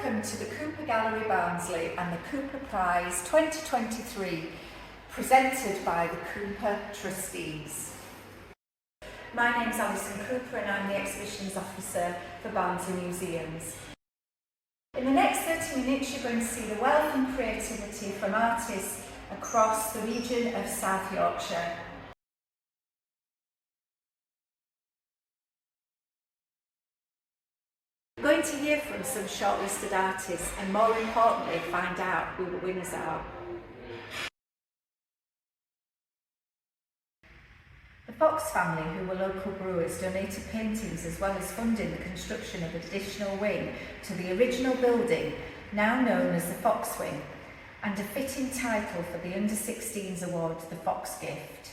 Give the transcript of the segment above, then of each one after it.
Welcome to the Cooper Gallery Barnsley and the Cooper Prize 2023, presented by the Cooper Trustees. My name's Alison Cooper and I'm the Exhibitions Officer for Barnsley Museums. In the next 30 minutes you're going to see the wealth and creativity from artists across the region of South Yorkshire. We're going to hear from some shortlisted artists and more importantly find out who the winners are. The Fox family, who were local brewers, donated paintings as well as funding the construction of an additional wing to the original building, now known as the Fox Wing, and a fitting title for the Under-16s award, the Fox Gift.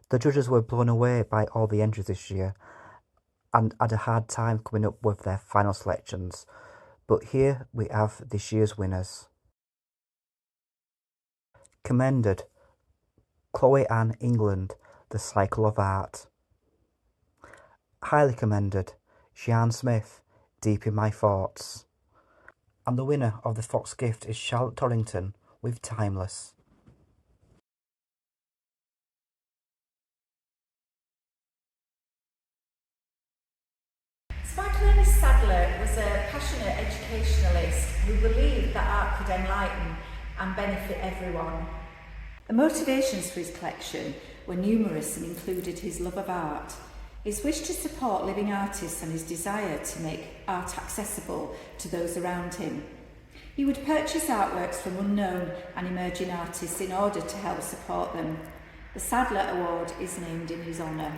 The judges were blown away by all the entries this year and had a hard time coming up with their final selections, but here we have this year's winners. Commended: Chloe Ann England, The Cycle of Art. Highly commended: Jeanne Smith, Deep in My Thoughts. And the winner of the Fox Gift is Charlotte Torrington with Timeless. Ernest Sadler was a passionate educationalist who believed that art could enlighten and benefit everyone. The motivations for his collection were numerous and included his love of art, his wish to support living artists and his desire to make art accessible to those around him. He would purchase artworks from unknown and emerging artists in order to help support them. The Sadler Award is named in his honour.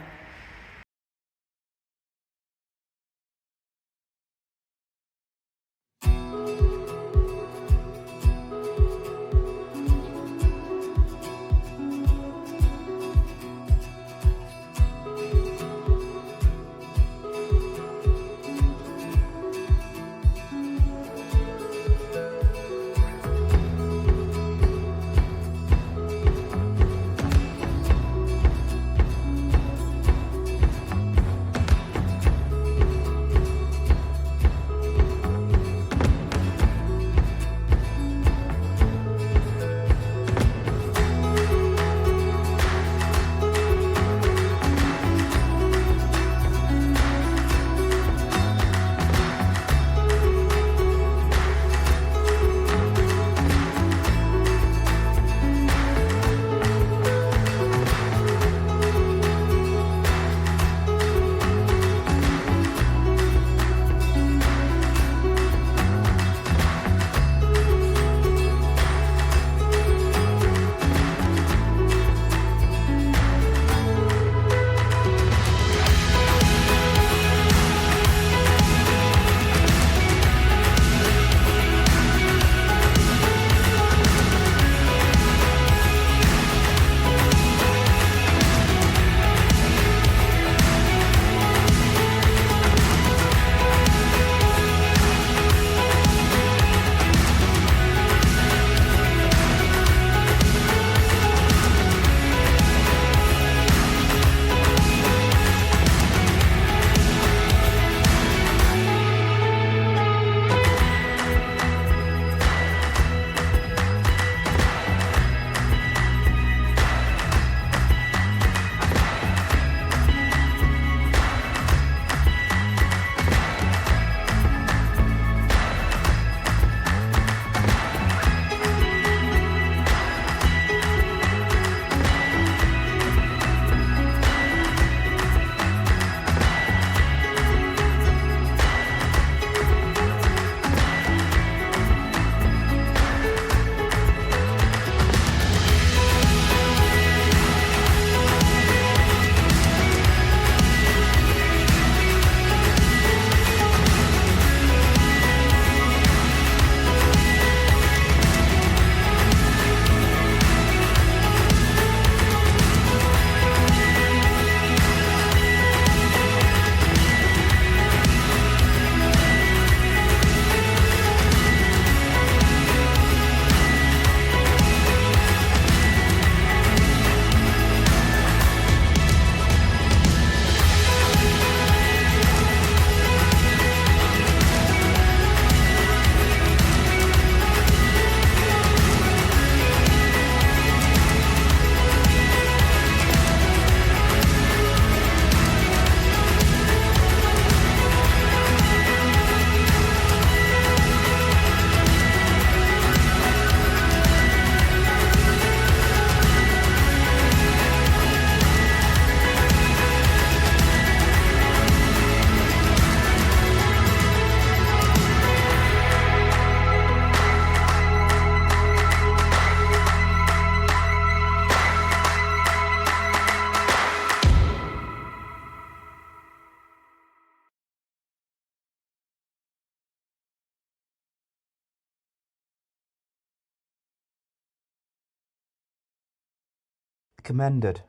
Commended: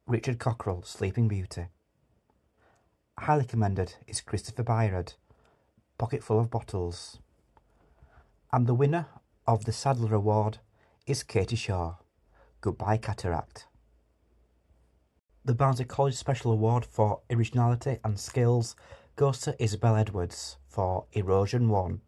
Richard Cockerell, Sleeping Beauty. Highly commended is Christopher Byred, Pocketful of Bottles. And the winner of the Sadler Award is Katie Shaw, Goodbye Cataract. The Barnsley College Special Award for Originality and Skills goes to Isabel Edwards for Erosion 1.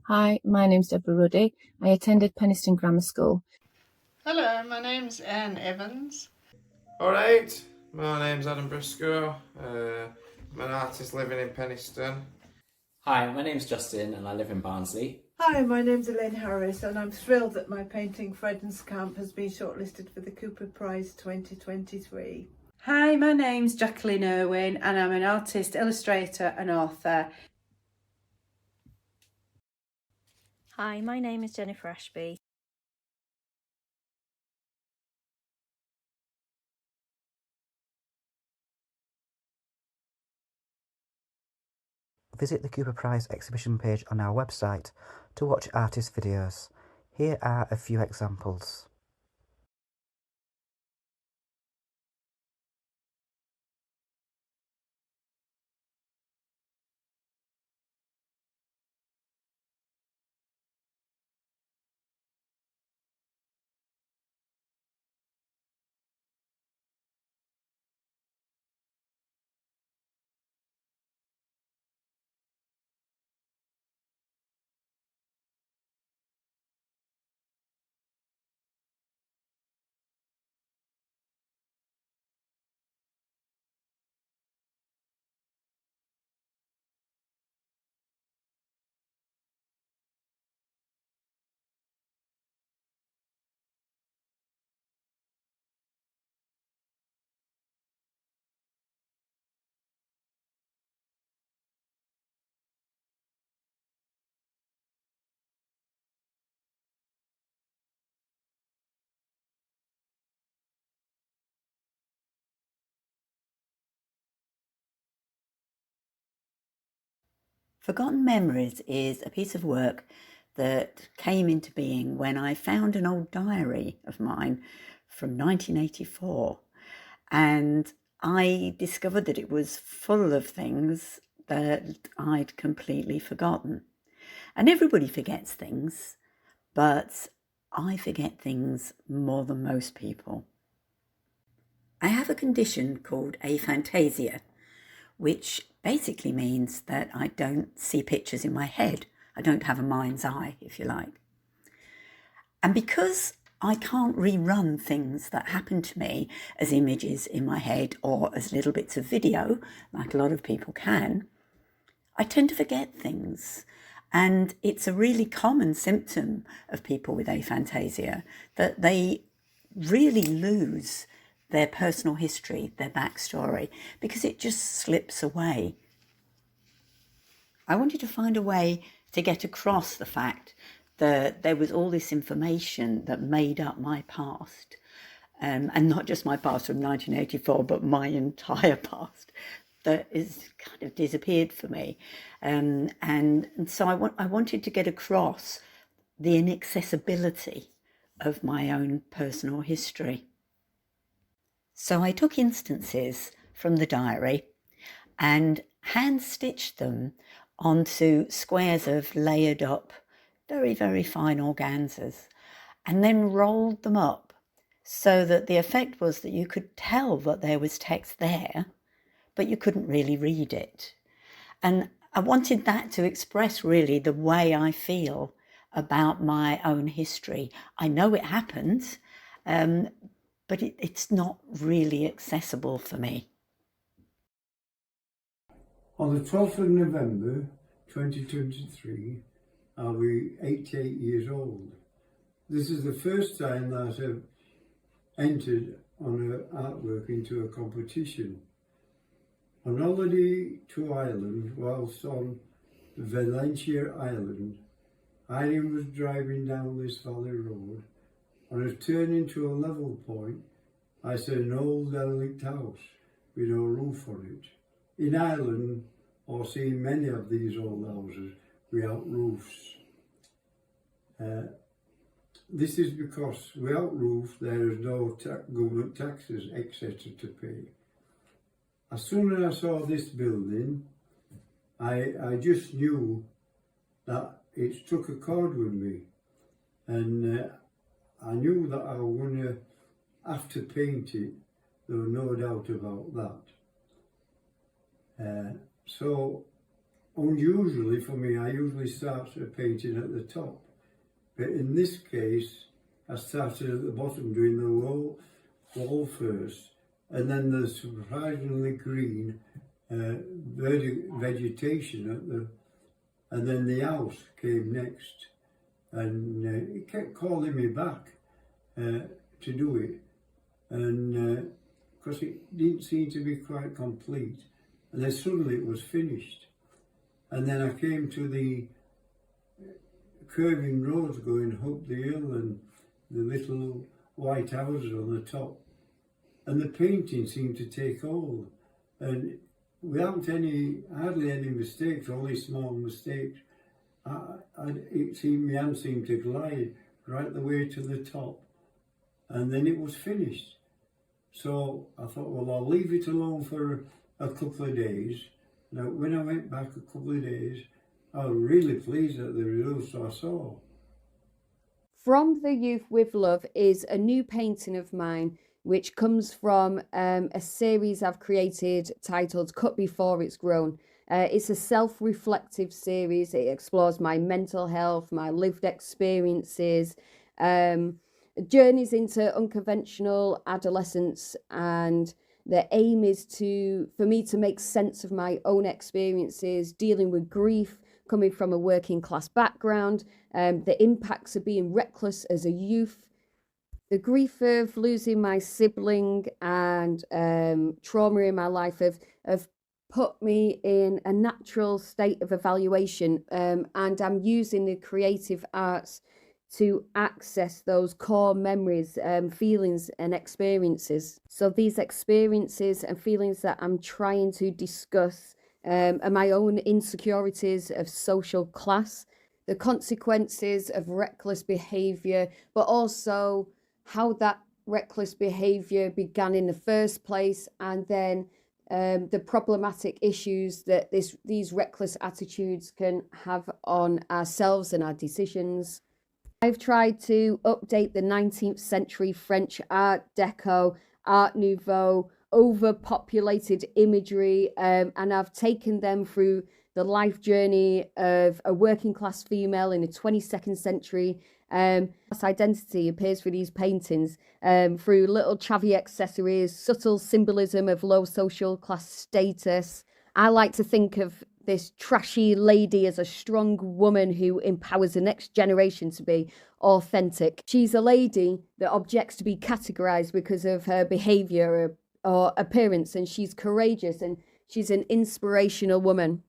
Hi, my name's Deborah Ruddy. I attended Penistone Grammar School. Hello, my name's Anne Evans. Alright, my name's Adam Briscoe. I'm an artist living in Penistone. Hi, my name's Justin and I live in Barnsley. Hi, my name's Elaine Harris and I'm thrilled that my painting Fredden's Camp has been shortlisted for the Cooper Prize 2023. Hi, my name's Jacqueline Irwin and I'm an artist, illustrator and author. Hi, my name is Jennifer Ashby. visit the Cooper Prize exhibition page on our website to watch artist videos. Here are a few examples. Forgotten Memories is a piece of work that came into being when I found an old diary of mine from 1984, and I discovered that it was full of things that I'd completely forgotten. And everybody forgets things, but I forget things more than most people. I have a condition called aphantasia, which basically means that I don't see pictures in my head. I don't have a mind's eye, if you like. And because I can't rerun things that happen to me as images in my head or as little bits of video, like a lot of people can, I tend to forget things. And it's a really common symptom of people with aphantasia that they really lose their personal history, their backstory, because it just slips away. I wanted to find a way to get across the fact that there was all this information that made up my past, and not just my past from 1984, but my entire past that is kind of disappeared for me. And so I wanted to get across the inaccessibility of my own personal history. So I took instances from the diary and hand-stitched them onto squares of layered up, very, very fine organzas, and then rolled them up so that the effect was that you could tell that there was text there, but you couldn't really read it. And I wanted that to express really the way I feel about my own history. I know it happened, but it's not really accessible for me. On the 12th of November 2023, I'll be 88 years old. This is the first time that I've entered on an artwork into a competition. On holiday to Ireland, whilst on Valentia Island, Irene was driving down this valley road. On a turn into a level point, I saw an old derelict house with no roof on it. In Ireland, I've seen many of these old houses without roofs. This is because without roof there is no government taxes, etc. to pay. As soon as I saw this building, I just knew that it struck a chord with me, and I knew that I was going to have to paint it. There was no doubt about that. So unusually for me, I usually start painting at the top, but in this case I started at the bottom doing the wall first, and then the surprisingly green vegetation and then the house came next, and it kept calling me back to do it, and because it didn't seem to be quite complete, and then suddenly it was finished. And then I came to the curving roads going up the hill and the little white houses on the top, and the painting seemed to take hold, and without hardly any mistakes, only small mistakes. My hand seemed to glide right the way to the top, and then it was finished. So I thought, well, I'll leave it alone for a couple of days. Now, when I went back a couple of days, I was really pleased at the results I saw. From the Youth with Love is a new painting of mine, which comes from a series I've created titled Cut Before It's Grown. It's a self-reflective series. It explores my mental health, my lived experiences, journeys into unconventional adolescence, and the aim is for me to make sense of my own experiences, dealing with grief, coming from a working class background, the impacts of being reckless as a youth, the grief of losing my sibling, and trauma in my life have put me in a natural state of evaluation, and I'm using the creative arts to access those core memories, feelings and experiences. So these experiences and feelings that I'm trying to discuss are my own insecurities of social class, the consequences of reckless behaviour, but also how that reckless behaviour began in the first place, and then the problematic issues that these reckless attitudes can have on ourselves and our decisions. I've tried to update the 19th century French Art Deco, Art Nouveau, overpopulated imagery, and I've taken them through the life journey of a working class female in the 22nd century. Class identity appears through these paintings, through little chavvy accessories, subtle symbolism of low social class status. I like to think of this trashy lady as a strong woman who empowers the next generation to be authentic. She's a lady that objects to be categorized because of her behavior or appearance, and she's courageous and she's an inspirational woman.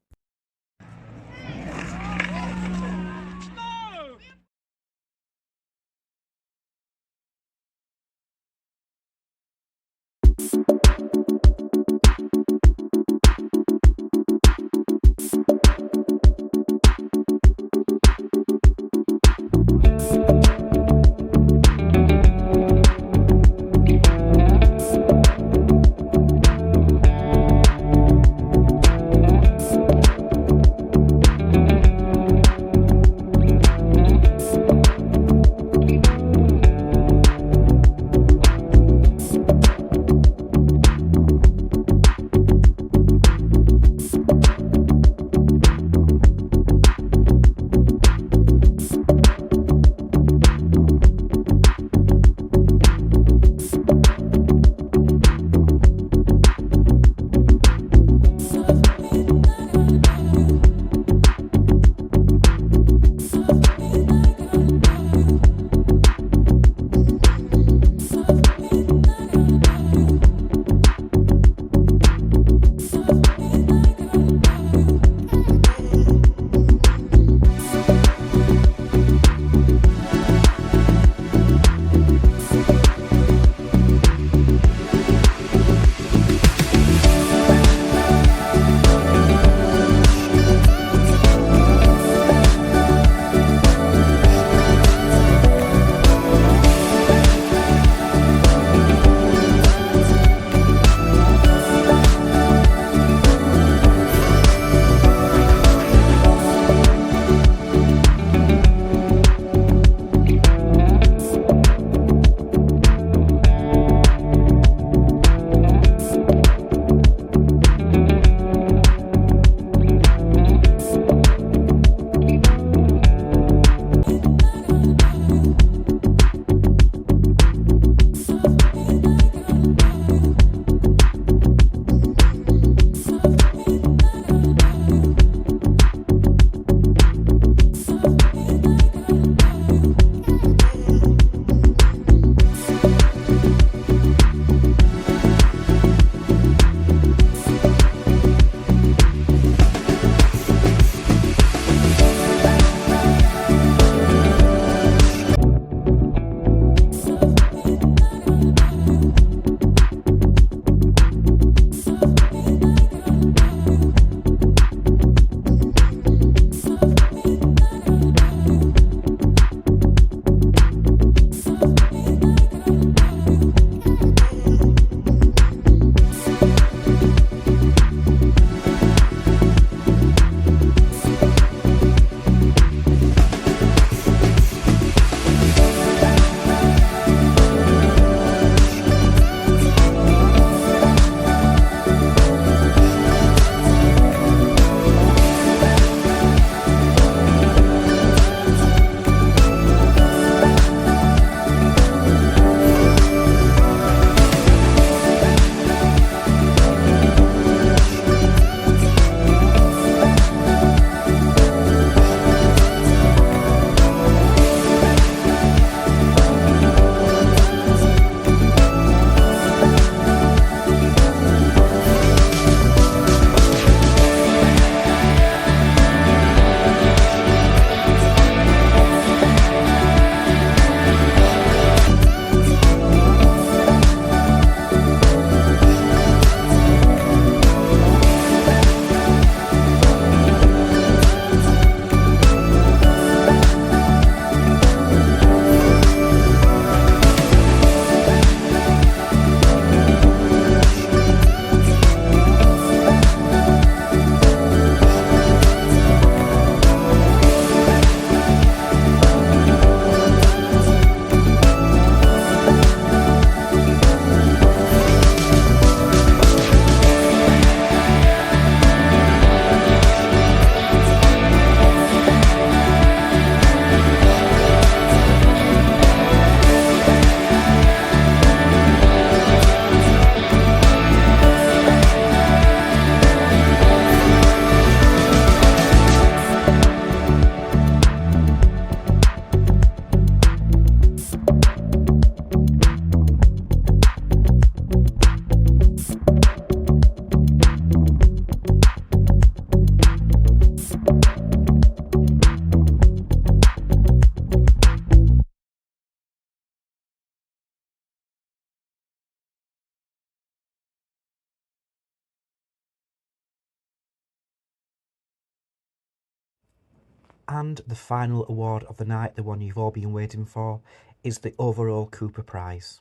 And the final award of the night, the one you've all been waiting for, is the overall Cooper Prize.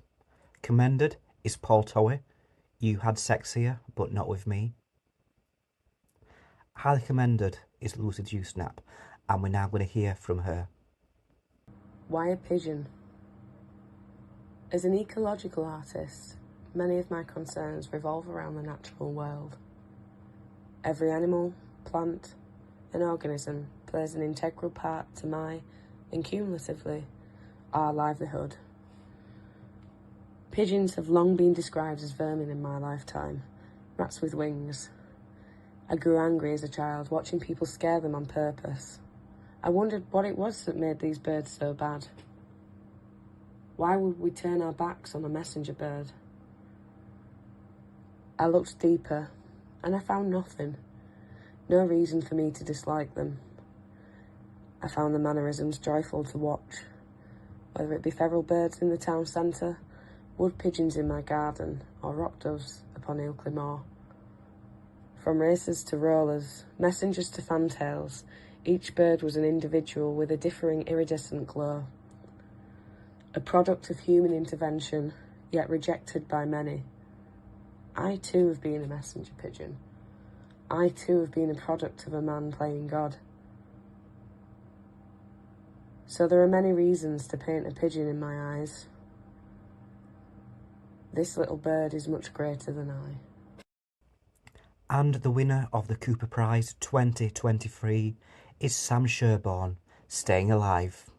Commended is Paul Towie. You had sexier, but not with me. Highly commended is Lucy Dewsnap, and we're now going to hear from her. Why a pigeon? As an ecological artist, many of my concerns revolve around the natural world. Every animal, plant, and organism plays an integral part to my, and cumulatively, our livelihood. Pigeons have long been described as vermin in my lifetime, rats with wings. I grew angry as a child, watching people scare them on purpose. I wondered what it was that made these birds so bad. Why would we turn our backs on a messenger bird? I looked deeper, and I found nothing. No reason for me to dislike them. I found the mannerisms joyful to watch, whether it be feral birds in the town centre, wood pigeons in my garden, or rock doves upon Ilkley Moor. From racers to rollers, messengers to fantails, each bird was an individual with a differing iridescent glow. A product of human intervention, yet rejected by many. I too have been a messenger pigeon. I too have been a product of a man playing God. So there are many reasons to paint a pigeon in my eyes. This little bird is much greater than I. And the winner of the Cooper Prize 2023 is Sam Sherborne, Staying Alive.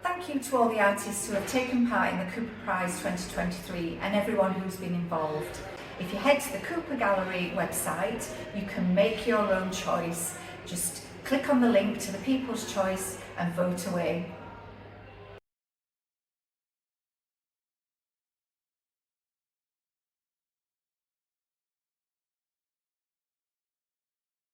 Thank you to all the artists who have taken part in the Cooper Prize 2023 and everyone who's been involved. If you head to the Cooper Gallery website, you can make your own choice. Just click on the link to the People's Choice and vote away.